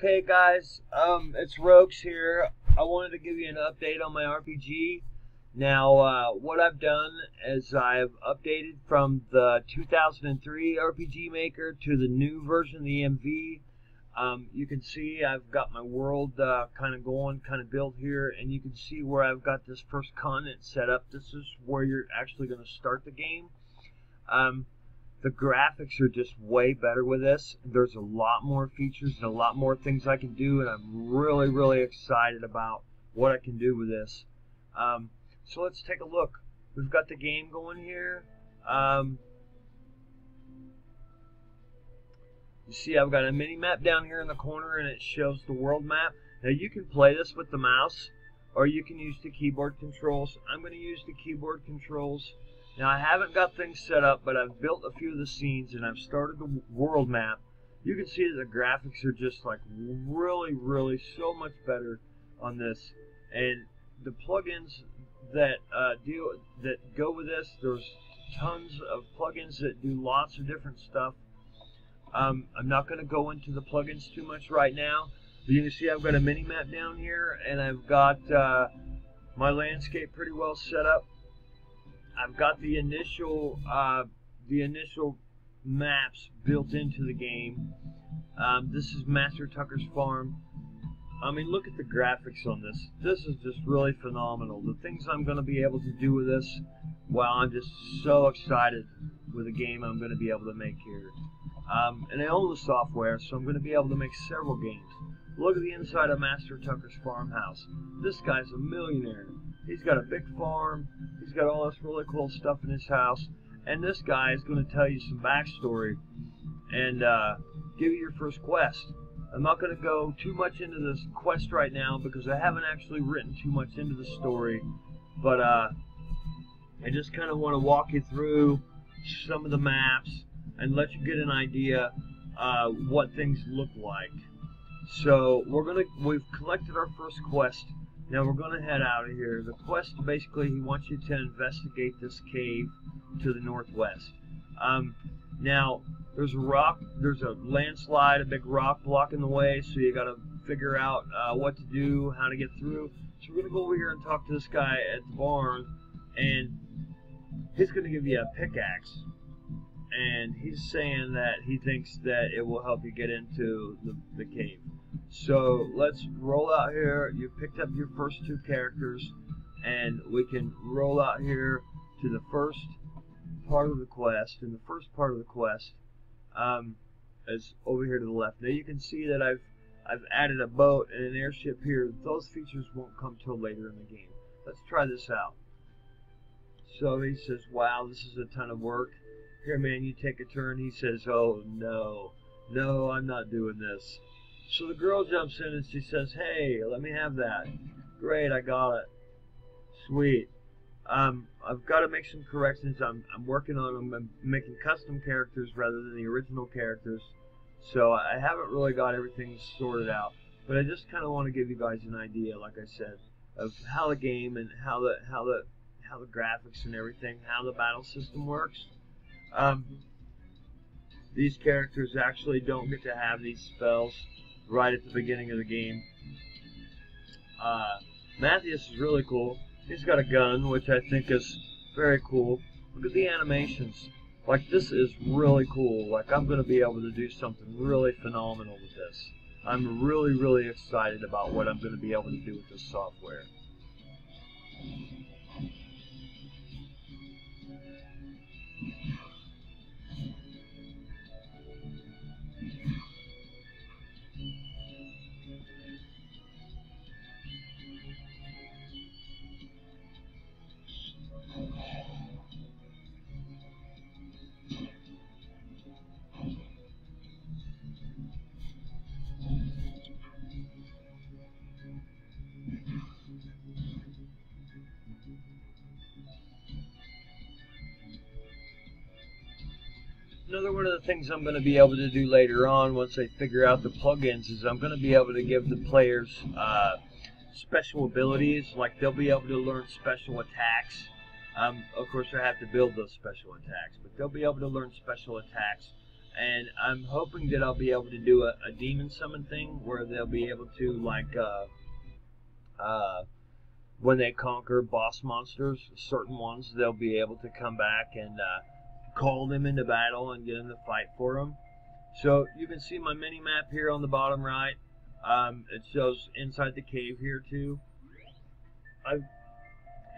Okay, guys, it's Rogues here. I wanted to give you an update on my RPG. Now, what I've done is I've updated from the 2003 RPG Maker to the new version of the EMV. You can see I've got my world kind of going, kind of built here, and you can see where I've got this first continent set up. This is where you're actually going to start the game. The graphics are just way better with this. There's a lot more features and a lot more things I can do, and I'm really excited about what I can do with this. So let's take a look. We've got the game going here. You see I've got a mini map down here in the corner, and it shows the world map. Now you can play this with the mouse, or you can use the keyboard controls. I'm going to use the keyboard controls. Now I haven't got things set up, but I've built a few of the scenes and I've started the world map. You can see that the graphics are just like really so much better on this, and the plugins that go with this, there's tons of plugins that do lots of different stuff. I'm not going to go into the plugins too much right now, but you can see I've got a mini map down here, and I've got my landscape pretty well set up. I've got the initial maps built into the game. This is Master Tucker's farm. I mean, look at the graphics on this. This is just really phenomenal. The things I'm going to be able to do with this, wow, I'm just so excited with the game I'm going to be able to make here. And I own the software, so I'm going to be able to make several games. Look at the inside of Master Tucker's farmhouse. This guy's a millionaire. He's got a big farm. He's got all this really cool stuff in his house. And this guy is going to tell you some backstory and give you your first quest. I'm not going to go too much into this quest right now because I haven't actually written too much into the story. But I just kind of want to walk you through some of the maps and let you get an idea what things look like. So we've collected our first quest. Now we're going to head out of here. The quest, basically, he wants you to investigate this cave to the northwest. Now, there's a landslide, a big rock blocking the way, so you got to figure out what to do, how to get through. So we're going to go over here and talk to this guy at the barn, and he's going to give you a pickaxe. And he's saying that he thinks that it will help you get into the cave. So let's roll out here. You've picked up your first two characters, and we can roll out here to the first part of the quest. And the first part of the quest is over here to the left. Now you can see that I've added a boat and an airship here. Those features won't come till later in the game. Let's try this out. So he says, "Wow, this is a ton of work. Here, man, you take a turn." He says, "Oh, no, I'm not doing this." So the girl jumps in and she says, "Hey, let me have that." "Great, I got it." "Sweet." I've got to make some corrections. I'm working on them. I'm making custom characters rather than the original characters. So I haven't really got everything sorted out. But I just kind of want to give you guys an idea, like I said, of how the game and how the graphics and everything, how the battle system works. These characters actually don't get to have these spells right at the beginning of the game. Matthias is really cool. He's got a gun, which I think is very cool. Look at the animations. Like, this is really cool. Like, I'm going to be able to do something really phenomenal with this. I'm really excited about what I'm going to be able to do with this software. Another one of the things I'm going to be able to do later on, once I figure out the plugins, is I'm going to be able to give the players special abilities. Like, they'll be able to learn special attacks. Of course, I have to build those special attacks, but they'll be able to learn special attacks And I'm hoping that I'll be able to do a demon summon thing where they'll be able to, like, when they conquer boss monsters, certain ones, they'll be able to come back and call them into battle and get them to fight for them. So you can see my mini map here on the bottom right. It shows inside the cave here too. I've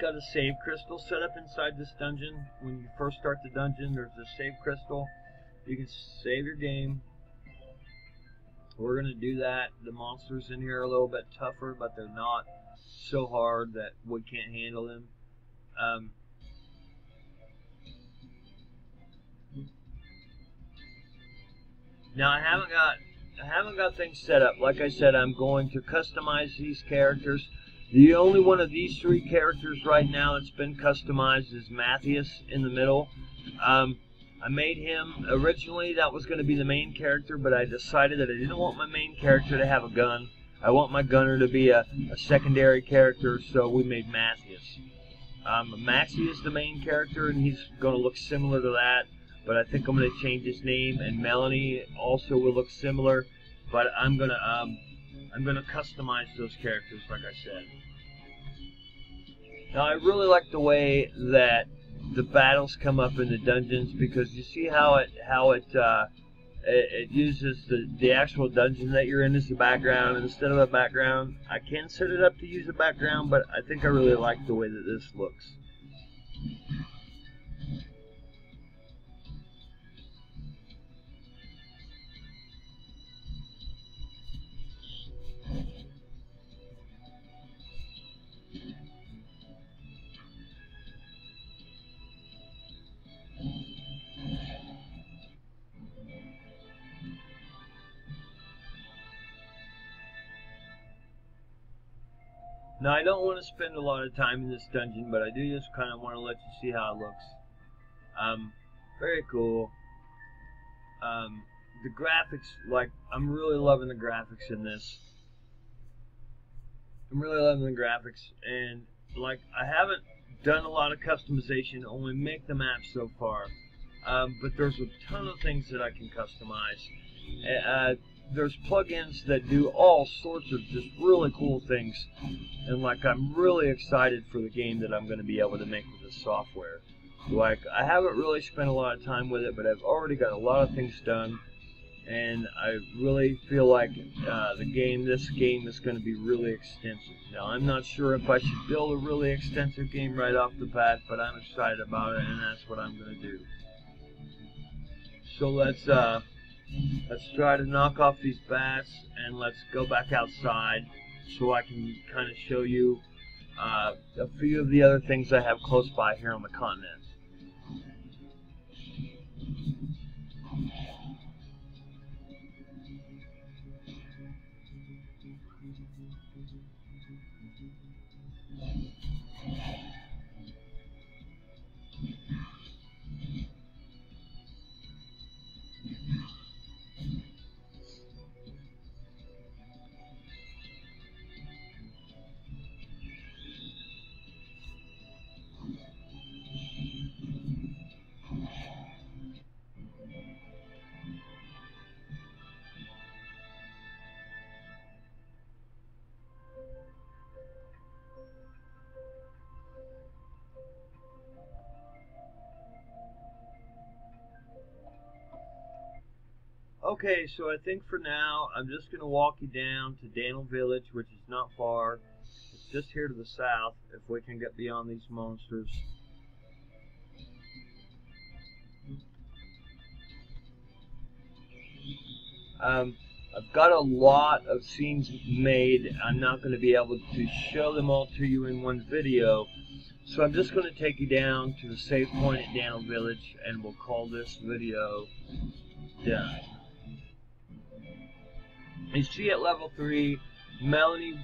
got a save crystal set up inside this dungeon. When you first start the dungeon, there's a save crystal. You can save your game. We're going to do that. The monsters in here are a little bit tougher, but they're not so hard that we can't handle them. Now I haven't got things set up. Like I said, I'm going to customize these characters. The only one of these three characters right now that's been customized is Matthias in the middle. I made him, originally that was going to be the main character, but I decided that I didn't want my main character to have a gun. I want my gunner to be a secondary character, so we made Matthias. Maxie is the main character, and he's going to look similar to that, but I think I'm going to change his name, and Melanie also will look similar, but I'm going to customize those characters, like I said. Now, I really like the way that the battles come up in the dungeons, because you see how it uses the actual dungeon that you're in as the background instead of a background. I can set it up to use a background, but I think I really like the way that this looks. Now, I don't want to spend a lot of time in this dungeon, but I do just kind of want to let you see how it looks. Very cool. The graphics, like, I'm really loving the graphics in this. I'm really loving the graphics, and, like, I haven't done a lot of customization, only make the map so far. But there's a ton of things that I can customize. There's plugins that do all sorts of just really cool things, and like I'm really excited for the game that I'm going to be able to make with this software. Like, I haven't really spent a lot of time with it, but I've already got a lot of things done, and I really feel like this game is going to be really extensive. Now, I'm not sure if I should build a really extensive game right off the bat, but I'm excited about it, and that's what I'm going to do. So let's try to knock off these bats, and let's go back outside so I can kind of show you a few of the other things I have close by here on the continent. Okay, so I think for now, I'm just going to walk you down to Daniel Village, which is not far. It's just here to the south, if we can get beyond these monsters. I've got a lot of scenes made. I'm not going to be able to show them all to you in one video. So I'm just going to take you down to the save point at Daniel Village, and we'll call this video done. You see at level 3, Melanie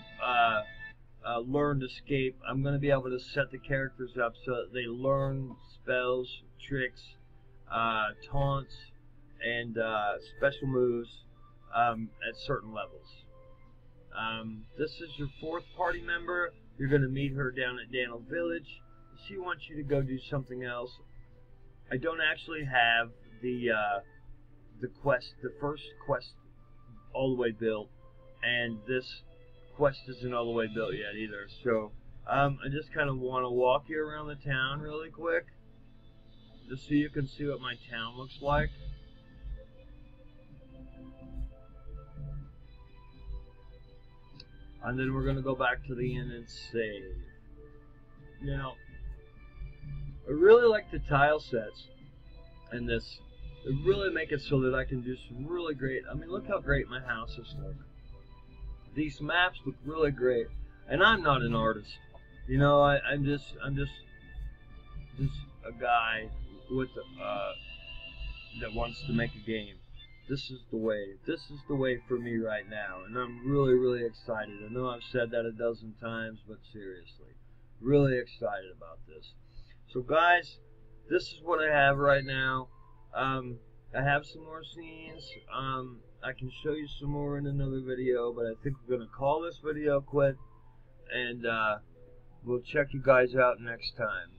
learned escape. I'm going to be able to set the characters up so that they learn spells, tricks, taunts, and special moves at certain levels. This is your 4th party member. You're going to meet her down at Daniel Village. She wants you to go do something else. I don't actually have the the first quest all the way built, and this quest isn't all the way built yet either. So I just kind of want to walk you around the town really quick, just so you can see what my town looks like. And then we're going to go back to the inn and save. Now, I really like the tile sets in this. They really make it so that I can do some really great, I mean, look how great my houses look. These maps look really great. And I'm not an artist. You know, I'm just a guy with that wants to make a game. This is the way. This is the way for me right now, and I'm really, really excited. I know I've said that a dozen times, but seriously, really excited about this. So guys, this is what I have right now. I have some more scenes. I can show you some more in another video, but I think we're going to call this video quit, and we'll check you guys out next time.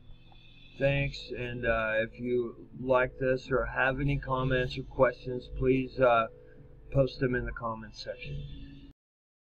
Thanks, and if you like this or have any comments or questions, please post them in the comments section.